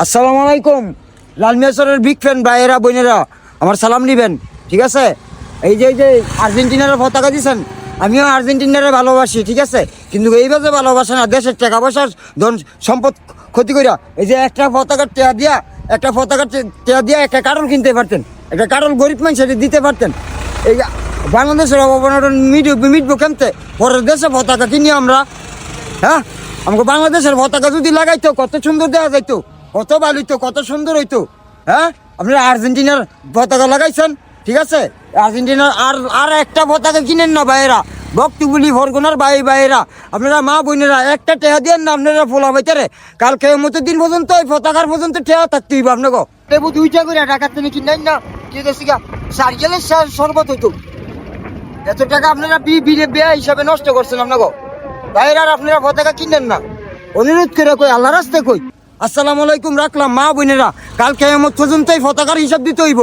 আসসালামু আলাইকুম। লালমিয়াসরের big fan ভাইয়েরা বোনেরা আমার সালাম নিবেন, ঠিক আছে? এই যে আর্জেন্টিনার পতাকা দিচ্ছেন, আমিও আর্জেন্টিনারে ভালোবাসি, ঠিক আছে? কিন্তু এইভাবে ভালোবাসে না, দেশের টাকা পয়সার ধন সম্পদ ক্ষতি করিয়া এই যে একটা পতাকার টেয়া দিয়া একটা কারণ কিনতে পারতেন, একটা কারণ গরিব মানুষের দিতে পারতেন। এই বাংলাদেশের অবনটন মিটবো কেমতে? পরের দেশে পতাকা কিনি আমরা, হ্যাঁ? আমাকে বাংলাদেশের পতাকা যদি লাগাইতো কত সুন্দর দেখা যাইতো, কত ভালো হইতো, কত সুন্দর হইতো, হ্যাঁ? আপনারা আর্জেন্টিনার পতাকা লাগাইছেন, ঠিক আছে? আর্জেন্টিনার আর আর একটা পতাকা কিনেন না ভাইয়েরা, বক্তবুলি ফরগুনার ভাইয়েরা, আপনারা মা বোনেরা একটা টেহা দিয়ে না, আপনারা ফোলা বাইতারে কালকে মতো দিন পর্যন্ত ওই পতাকার পর্যন্ত টেহা থাকতে হইব আপনাকে। লেবু দুইটা করে টাকার তিনি কিনেন না, ঠিক আছে? সার্কেলের শরবত হইতো, এত টাকা আপনারা বিয়ে হিসাবে নষ্ট করছেন আপনাকে ভাইয়েরা। আপনারা পতাকা কিনেন না, অনুরোধ করে কই, আল্লাহ রাস্তায় কই। আসসালামু আলাইকুম, রাখলাম মা বোনেরা, কাল কিয়ামত পর্যন্ত এই পতাকার হিসাব দিতে হইব।